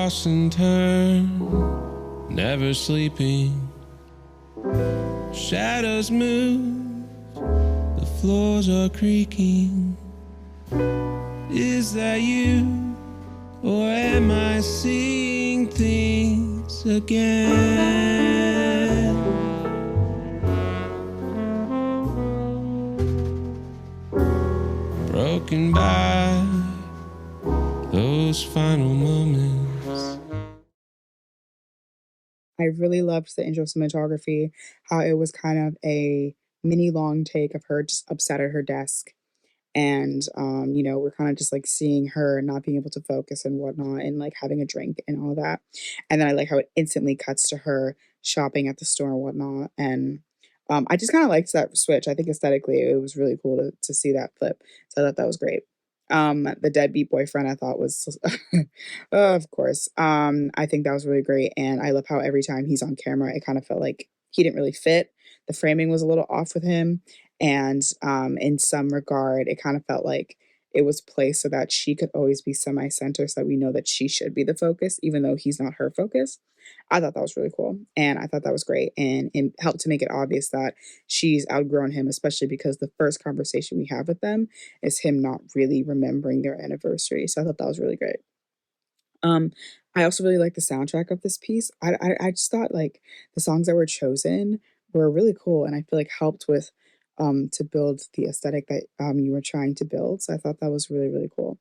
toss and turn, never sleeping. Shadows move, the floors are creaking. Is that you, or am I seeing things again? Broken by those final moments. I really loved the intro cinematography, how it was kind of a mini long take of her just upset at her desk. And we're kind of just like seeing her not being able to focus and whatnot and like having a drink and all that. And then I like how it instantly cuts to her shopping at the store and whatnot. And I just kind of liked that switch. I think aesthetically it was really cool to see that flip. So I thought that was great. The deadbeat boyfriend I thought was of course. I think that was really great. And I love how every time he's on camera, it kind of felt like he didn't really fit. The framing was a little off with him. And in some regard, it kind of felt like it was placed so that she could always be semi-center, so that we know that she should be the focus, even though he's not her focus. I thought that was really cool. And I thought that was great. And it helped to make it obvious that she's outgrown him, especially because the first conversation we have with them is him not really remembering their anniversary. So I thought that was really great. Um, I also really like the soundtrack of this piece. I just thought like the songs that were chosen were really cool, and I feel like helped with to build the aesthetic that you were trying to build. So I thought that was really really cool.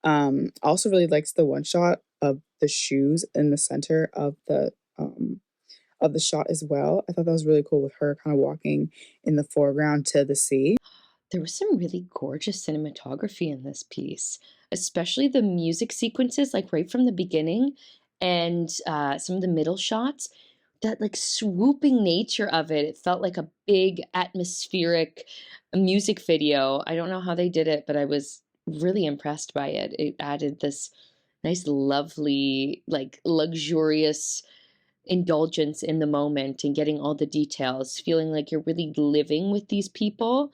I also really liked the one shot of the shoes in the center of the shot as well. I thought that was really cool with her kind of walking in the foreground to the sea. There was some really gorgeous cinematography in this piece, especially the music sequences, like right from the beginning, and some of the middle shots. That like swooping nature of it, it felt like a big atmospheric music video. I don't know how they did it, but I was really impressed by it. It added this nice, lovely, like luxurious indulgence in the moment and getting all the details, feeling like you're really living with these people.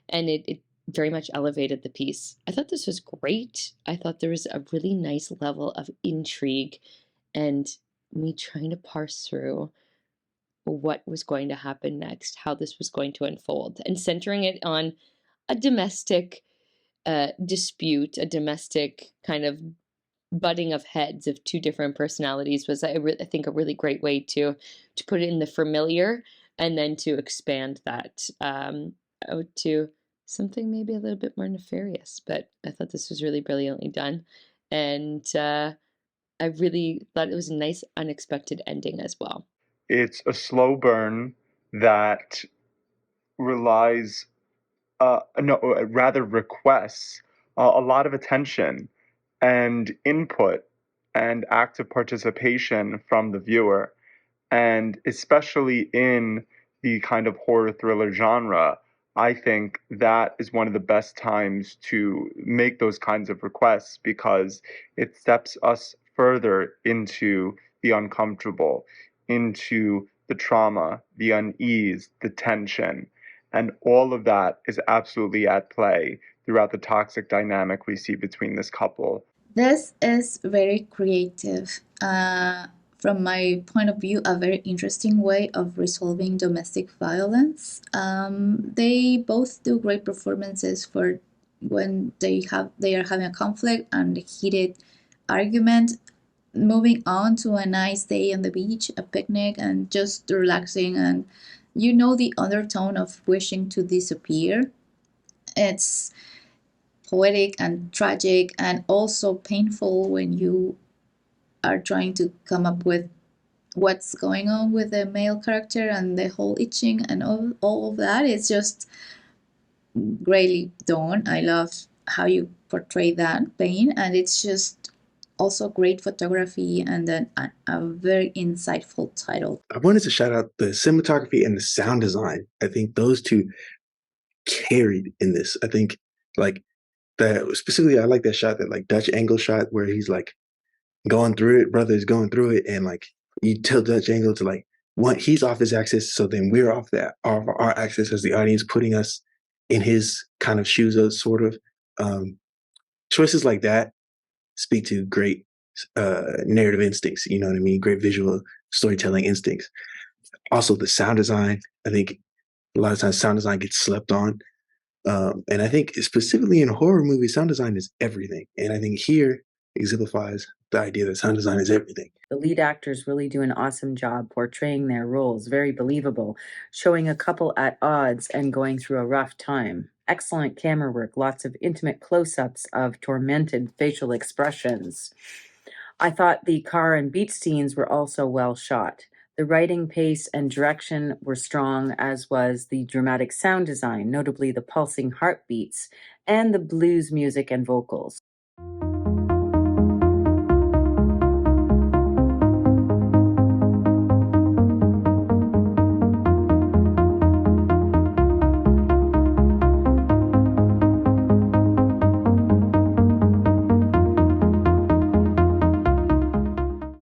And it very much elevated the piece. I thought this was great. I thought there was a really nice level of intrigue and me trying to parse through what was going to happen next, how this was going to unfold, and centering it on a domestic dispute, a domestic kind of butting of heads of two different personalities was, I think, a really great way to put it in the familiar and then to expand that out to something maybe a little bit more nefarious. But I thought this was really brilliantly done, and I really thought it was a nice, unexpected ending as well. It's a slow burn that relies, no, rather requests a lot of attention and input and active participation from the viewer. And especially in the kind of horror thriller genre, I think that is one of the best times to make those kinds of requests because it steps us further into the uncomfortable, into the trauma, the unease, the tension. And all of that is absolutely at play throughout the toxic dynamic we see between this couple. This is very creative. From my point of view, a very interesting way of resolving domestic violence. They both do great performances for when they are having a conflict and a heated argument. Moving on to a nice day on the beach, a picnic, and just relaxing, and the undertone of wishing to disappear. It's poetic and tragic and also painful when you are trying to come up with what's going on with the male character and the whole itching and all of that. It's just greatly done. I love how you portray that pain, and it's just also great photography and then a very insightful title. I wanted to shout out the cinematography and the sound design. I think those two carried in this. I think like that specifically, I like that shot, that like Dutch angle shot where he's like going through it, brother is going through it, and like you tell Dutch angle to like he's off his axis, so then we're off our axis as the audience, putting us in his kind of shoes, sort of. Choices like that speak to great narrative instincts. You know what I mean? Great visual storytelling instincts. Also, the sound design. I think a lot of times sound design gets slept on. And I think specifically in horror movies, sound design is everything. And I think here exemplifies the idea that sound design is everything. The lead actors really do an awesome job portraying their roles, very believable, showing a couple at odds and going through a rough time. Excellent camera work, lots of intimate close-ups of tormented facial expressions. I thought the car and beach scenes were also well shot. The writing, pace, and direction were strong, as was the dramatic sound design, notably the pulsing heartbeats and the blues music and vocals.